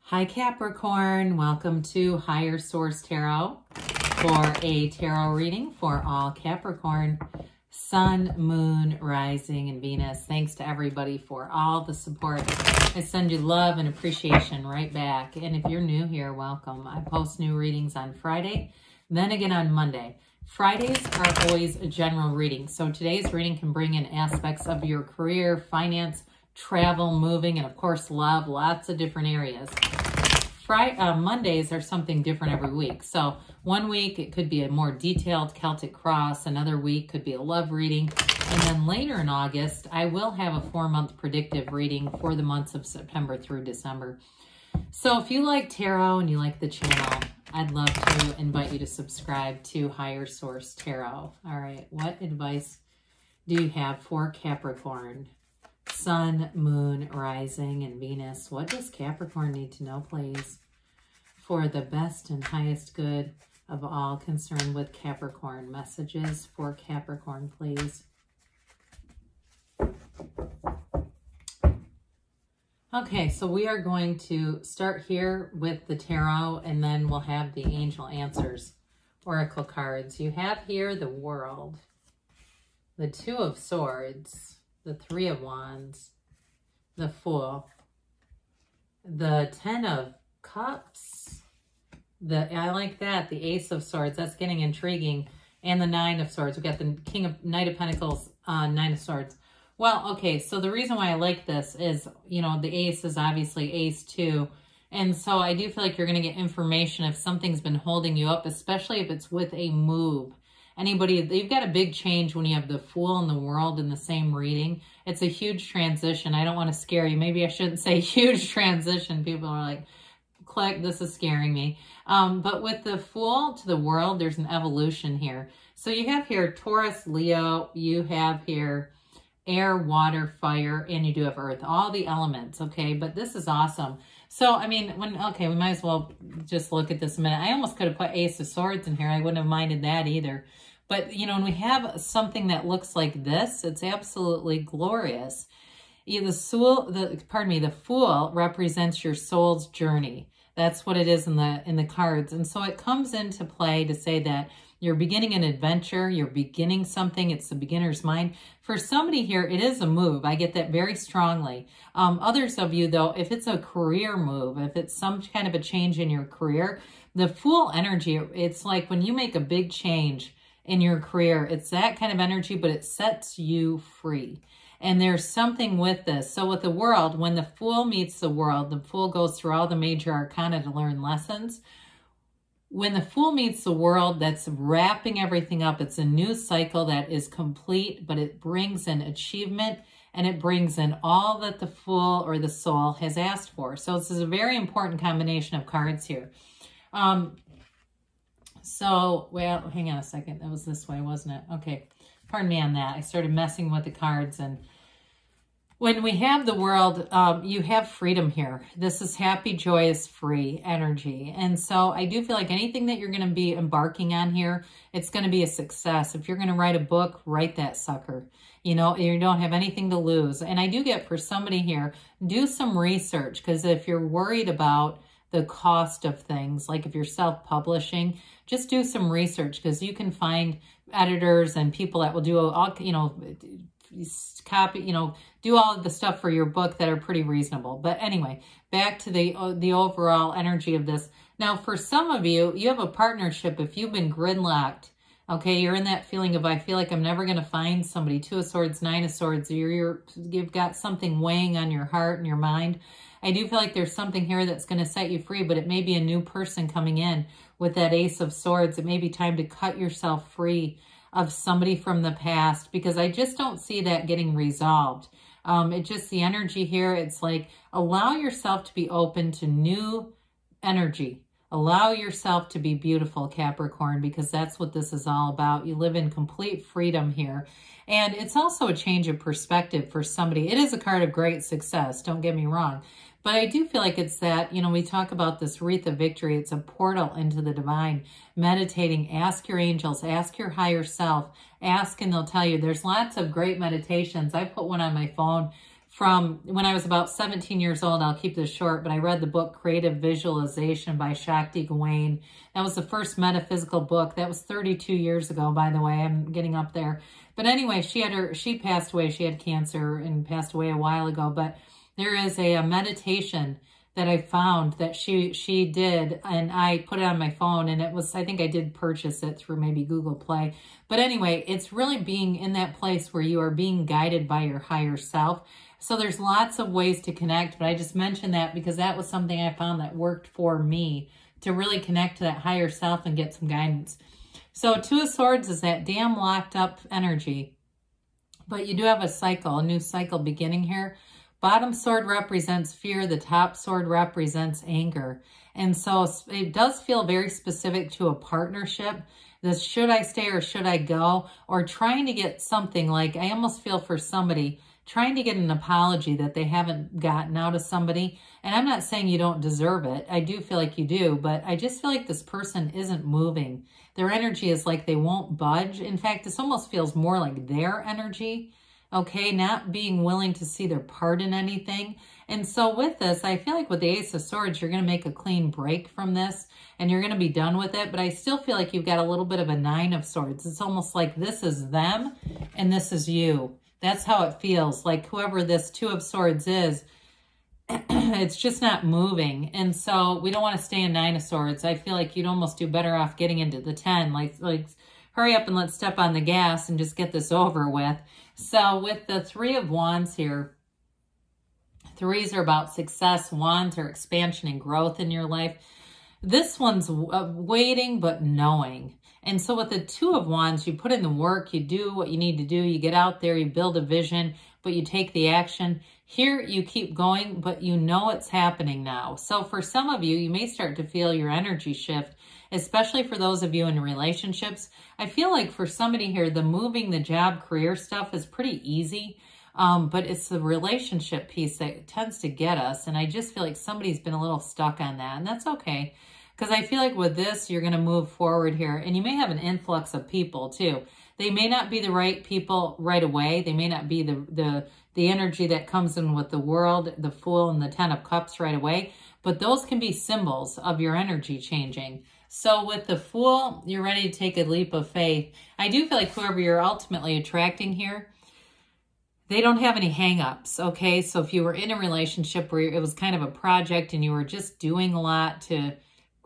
Hi Capricorn, welcome to Higher Source Tarot for a tarot reading for all Capricorn, Sun, Moon, Rising, and Venus. Thanks to everybody for all the support. I send you love and appreciation right back. And if you're new here, welcome. I post new readings on Friday, then again on Monday. Fridays are always a general reading. So today's reading can bring in aspects of your career, finance, travel, moving, and of course love, lots of different areas. Mondays are something different every week. So one week it could be a more detailed Celtic cross, another week could be a love reading, and then later in August I will have a 4-month predictive reading for the months of September through December. So if you like tarot and you like the channel, I'd love to invite you to subscribe to Higher Source Tarot. All right, what advice do you have for Capricorn? Sun, Moon, Rising, and Venus. What does Capricorn need to know, please, for the best and highest good of all concerned with Capricorn? Messages for Capricorn, please. Okay, so we are going to start here with the tarot, and then we'll have the angel answers, oracle cards. You have here the World, the Two of Swords, the Three of Wands, the Fool, the Ten of Cups, I like that, the Ace of Swords, that's getting intriguing, and the Nine of Swords. We got the Knight of Pentacles, Nine of Swords. Well, okay, so the reason why I like this is, you know, the Ace is obviously Ace too, and so I do feel like you're going to get information if something's been holding you up, especially if it's with a move. Anybody, you've got a big change when you have the Fool and the World in the same reading. It's a huge transition. I don't want to scare you. Maybe I shouldn't say huge transition. People are like, click, this is scaring me. But with the Fool to the World, there's an evolution here. So you have here Taurus, Leo, you have here air, water, fire, and you do have earth, all the elements, okay? But this is awesome. So, I mean, okay, we might as well just look at this a minute. I almost could have put Ace of Swords in here. I wouldn't have minded that either. But, you know, when we have something that looks like this, it's absolutely glorious. The Fool represents your soul's journey. That's what it is in the cards. And so it comes into play to say that you're beginning an adventure, you're beginning something, it's the beginner's mind. For somebody here, it is a move. I get that very strongly. Others of you, though, if it's a career move, if it's some kind of a change in your career, the Fool energy, it's like when you make a big change in your career, it's that kind of energy, but it sets you free. And there's something with this. So with the World, when the Fool meets the World, the Fool goes through all the major arcana to learn lessons. When the Fool meets the World, that's wrapping everything up. It's a new cycle that is complete, but it brings in achievement and it brings in all that the Fool or the soul has asked for. So this is a very important combination of cards here. So, well, hang on a second. That was this way, wasn't it? Okay. Pardon me on that. I started messing with the cards. And when we have the World, you have freedom here. This is happy, joyous, free energy. And so I do feel like anything that you're going to be embarking on here, it's going to be a success. If you're going to write a book, write that sucker. You know, you don't have anything to lose. And I do get for somebody here, do some research, because if you're worried about the cost of things, like if you're self-publishing, just do some research, because you can find editors and people that will do all, you know, copy, you know, do all of the stuff for your book that are pretty reasonable. But anyway, back to the overall energy of this. Now, for some of you, you have a partnership. If you've been gridlocked, okay, you're in that feeling of, I feel like I'm never going to find somebody. Two of Swords, Nine of Swords, you've got something weighing on your heart and your mind. I do feel like there's something here that's going to set you free, but it may be a new person coming in with that Ace of Swords. It may be time to cut yourself free of somebody from the past, because I just don't see that getting resolved. It's just the energy here. It's like, allow yourself to be open to new energy. Allow yourself to be beautiful, Capricorn, because that's what this is all about. You live in complete freedom here. And it's also a change of perspective for somebody. It is a card of great success, don't get me wrong. But I do feel like it's that, you know, we talk about this wreath of victory. It's a portal into the divine. Meditating, ask your angels, ask your higher self, ask and they'll tell you. There's lots of great meditations. I put one on my phone from when I was about 17 years old. I'll keep this short, but I read the book Creative Visualization by Shakti Gawain. That was the first metaphysical book. That was 32 years ago, by the way. I'm getting up there. But anyway, she passed away. She had cancer and passed away a while ago. But there is a meditation that I found that she did, and I put it on my phone, and it was, I think I did purchase it through maybe Google Play. But anyway, it's really being in that place where you are being guided by your higher self. So there's lots of ways to connect, but I just mentioned that because that was something I found that worked for me to really connect to that higher self and get some guidance. So Two of Swords is that damn locked up energy, but you do have a cycle, a new cycle beginning here. Bottom sword represents fear. The top sword represents anger. And so it does feel very specific to a partnership. This should I stay or should I go? Or trying to get something, like I almost feel for somebody trying to get an apology that they haven't gotten out of somebody. And I'm not saying you don't deserve it. I do feel like you do, but I just feel like this person isn't moving. Their energy is like they won't budge. In fact, this almost feels more like their energy. Okay, not being willing to see their part in anything. And so with this, I feel like with the Ace of Swords, you're going to make a clean break from this and you're going to be done with it. But I still feel like you've got a little bit of a Nine of Swords. It's almost like this is them and this is you. That's how it feels. Like whoever this Two of Swords is, it's just not moving. And so we don't want to stay in Nine of Swords. I feel like you'd almost do better off getting into the 10. Like hurry up and let's step on the gas and just get this over with. So with the Three of Wands here, threes are about success. Wands are expansion and growth in your life. This one's waiting but knowing. And so with the Two of Wands, you put in the work, you do what you need to do, you get out there, you build a vision, but you take the action. Here you keep going, but you know it's happening now. So for some of you, you may start to feel your energy shift, especially for those of you in relationships. I feel like for somebody here, the moving, the job, career stuff is pretty easy, but it's the relationship piece that tends to get us. And I just feel like somebody's been a little stuck on that, and that's okay. Because I feel like with this, you're going to move forward here. And you may have an influx of people too. They may not be the right people right away. They may not be the energy that comes in with the World, the Fool, and the Ten of Cups right away. But those can be symbols of your energy changing. So with the Fool, you're ready to take a leap of faith. I do feel like whoever you're ultimately attracting here, they don't have any hang-ups, okay? So if you were in a relationship where it was kind of a project and you were just doing a lot to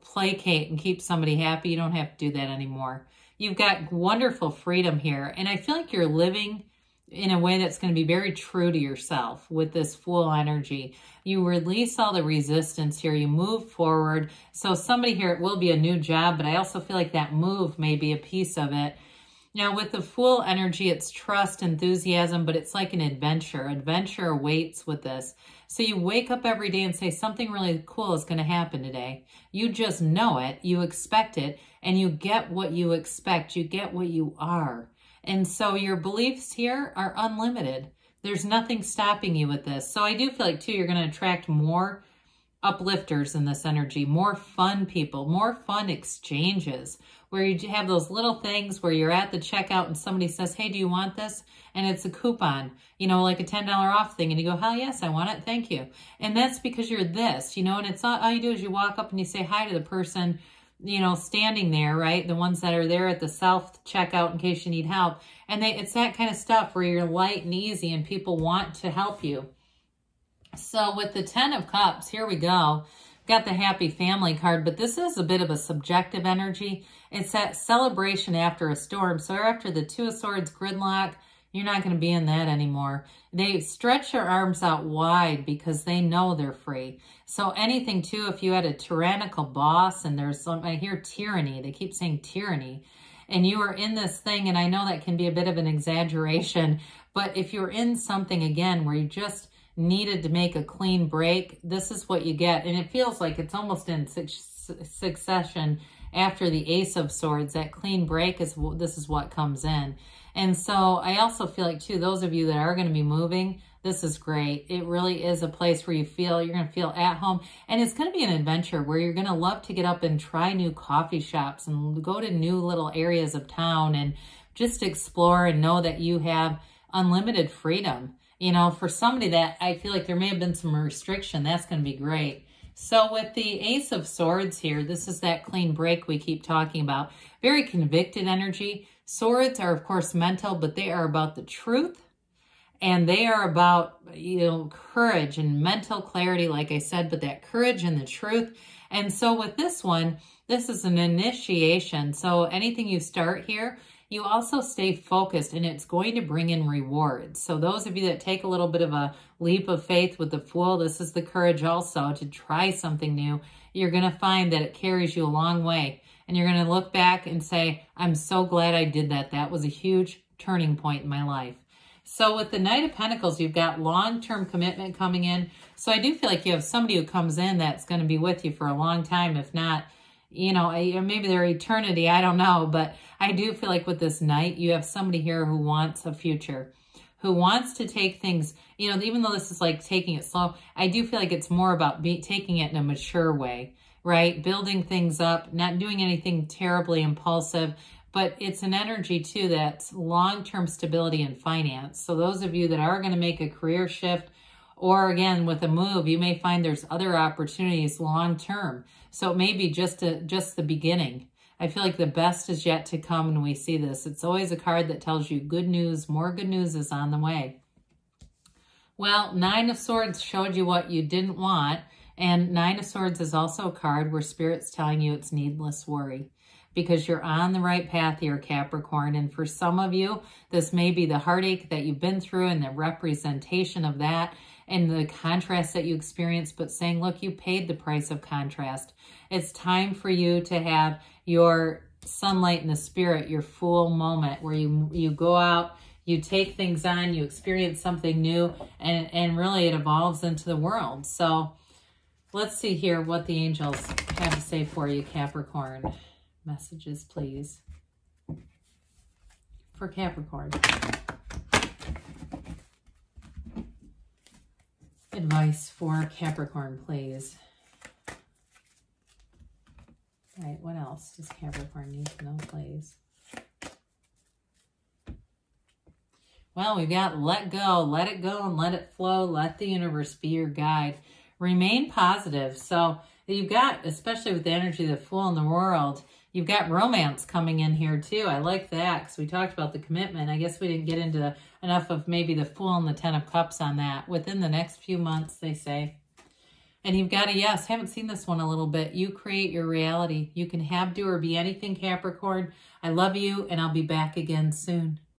placate and keep somebody happy, you don't have to do that anymore. You've got wonderful freedom here. And I feel like you're living in a way that's going to be very true to yourself with this Fool energy. You release all the resistance here. You move forward. So somebody here, it will be a new job, but I also feel like that move may be a piece of it. Now with the Fool energy, it's trust, enthusiasm, but it's like an adventure. Adventure awaits with this. So you wake up every day and say something really cool is going to happen today. You just know it, you expect it, and you get what you expect. You get what you are. And so your beliefs here are unlimited. There's nothing stopping you with this. So I do feel like too, you're going to attract more uplifters in this energy, more fun people, more fun exchanges, where you have those little things where you're at the checkout and somebody says, hey, do you want this? And it's a coupon, you know, like a $10 off thing. And you go, hell yes, I want it. Thank you. And that's because you're this, you know, and it's all you do is you walk up and you say hi to the person, you know, standing there, right? The ones that are there at the self checkout in case you need help. And it's that kind of stuff where you're light and easy and people want to help you. So with the Ten of Cups, here we go. Got the happy family card, but this is a bit of a subjective energy. It's that celebration after a storm. So after the Two of Swords gridlock, you're not going to be in that anymore. They stretch their arms out wide because they know they're free. So anything too, if you had a tyrannical boss and there's some, I hear tyranny, they keep saying tyranny, and you are in this thing, and I know that can be a bit of an exaggeration, but if you're in something again where you just needed to make a clean break, this is what you get. And it feels like it's almost in succession after the Ace of Swords. That clean break is this is what comes in. And so I also feel like too, those of you that are going to be moving, this is great. It really is a place where you feel you're going to feel at home, and it's going to be an adventure where you're going to love to get up and try new coffee shops and go to new little areas of town and just explore and know that you have unlimited freedom. You know, for somebody that I feel like there may have been some restriction, that's going to be great. So with the Ace of Swords here, this is that clean break we keep talking about. Very convicted energy. Swords are, of course, mental, but they are about the truth. And they are about, you know, courage and mental clarity, like I said, but that courage and the truth. And so with this one, this is an initiation. So anything you start here, you also stay focused, and it's going to bring in rewards. So those of you that take a little bit of a leap of faith with the Fool, this is the courage also to try something new. You're going to find that it carries you a long way. And you're going to look back and say, I'm so glad I did that. That was a huge turning point in my life. So with the Knight of Pentacles, you've got long-term commitment coming in. So I do feel like you have somebody who comes in that's going to be with you for a long time, if not, you know, maybe their eternity, I don't know. But I do feel like with this Knight, you have somebody here who wants a future, who wants to take things, you know, even though this is like taking it slow, I do feel like it's more about taking it in a mature way, right? Building things up, not doing anything terribly impulsive. But it's an energy, too, that's long-term stability and finance. So those of you that are going to make a career shift, or again, with a move, you may find there's other opportunities long-term. So it may be just the beginning. I feel like the best is yet to come when we see this. It's always a card that tells you good news, more good news is on the way. Well, Nine of Swords showed you what you didn't want. And Nine of Swords is also a card where Spirit's telling you it's needless worry, because you're on the right path here, Capricorn. And for some of you, this may be the heartache that you've been through and the representation of that and the contrast that you experienced, but saying, look, you paid the price of contrast. It's time for you to have your sunlight in the spirit, your Fool moment, where you go out, you take things on, you experience something new, and really it evolves into the world. So let's see here what the angels have to say for you, Capricorn. Messages, please, for Capricorn. Advice for Capricorn, please. All right, what else does Capricorn need to know, please? Well, we've got let go, let it go and let it flow. Let the universe be your guide. Remain positive. So you've got, especially with the energy of the Fool in the world, you've got romance coming in here too. I like that because we talked about the commitment. I guess we didn't get into enough of maybe the Fool and the Ten of Cups on that. Within the next few months, they say. And you've got a yes. Haven't seen this one a little bit. You create your reality. You can have, do, or be anything, Capricorn. I love you, and I'll be back again soon.